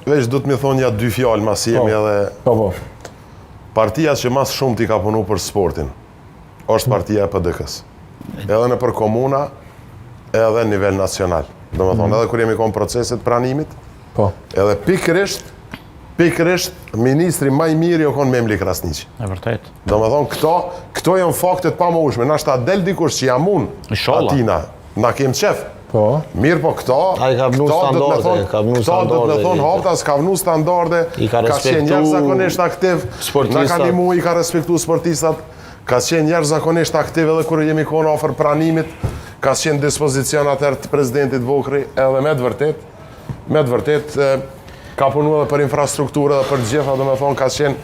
veç du të mi thonë ja 2 fjalë, mas jemi edhe... Partia që mas shumë t'i ka punu për sportin, është partia e PDK-s. Edhe në për komuna, edhe në nivel nacional. Do më thonë, edhe kur jemi konë proceset pranimit, edhe pikërisht, ministri maj mirë jo konë Memli Krasniqi. E vërtet. Do më thonë, këto janë faktet pa më ushme. Na shta del dikush që jam unë, atina, na kemë qef. Mirë po këto do të me thonë haptas ka vënu standarde, ka qenë njerë zakonisht aktiv, na ka një mu i ka respektu sportistat, ka qenë njerë zakonisht aktiv edhe kërë jemi konë ofër pranimit, ka qenë dispozicion atër të prezidentit Vokri, edhe me të vërtet, ka punu edhe për infrastrukturë edhe për gjitha, dhe me thonë ka qenë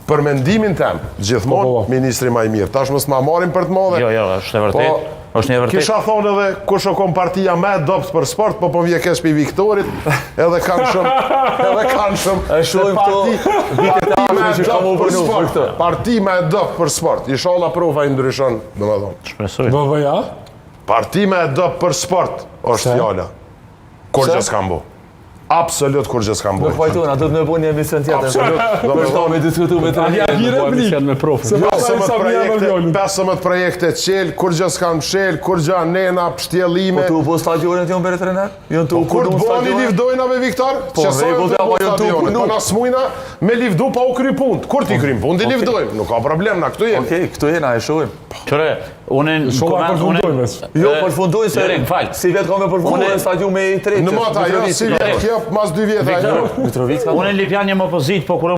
për mendimin tem, gjithmonë, ministri maj mirë. Ta është mësë ma marim për të modhe. Jo, është e vërtet. Kisha thonë edhe kush o kom partia me dopt për sport, po vje kesh për Viktorit, edhe kanë shumë parti me dopt për sport. Ishala prova i ndryshon, dhe me thonë. Shpresoj. Parti me dopt për sport, është fjalla. Kur që s'kam bu. Absolut kur që s'kam bu. Në pajtona, do të me bu një emision tjetër. Për ta me diskutu me të rejnë. 15 projekte qelë, kur që s'kam qelë, kur që nena, pështjelime. Po tu po stadionet jonë bere trener? Kur të boni livdojna me Viktor? Po regull të apo jonë të u punu. Po na smujna me livdu pa u kry punt. Kur t'i krym punt, i livdojmë. Nuk ka problem, na këtu jemi. Okej, këtu jena, e shohim. Qëre, Jo, përfundojnë se si vjetë ka me përfundojnë stadion me i tretë. Në mata, jo, si vjetë kjo, mas 2 vjetë. Unë në Lipjan jem opozit, po kur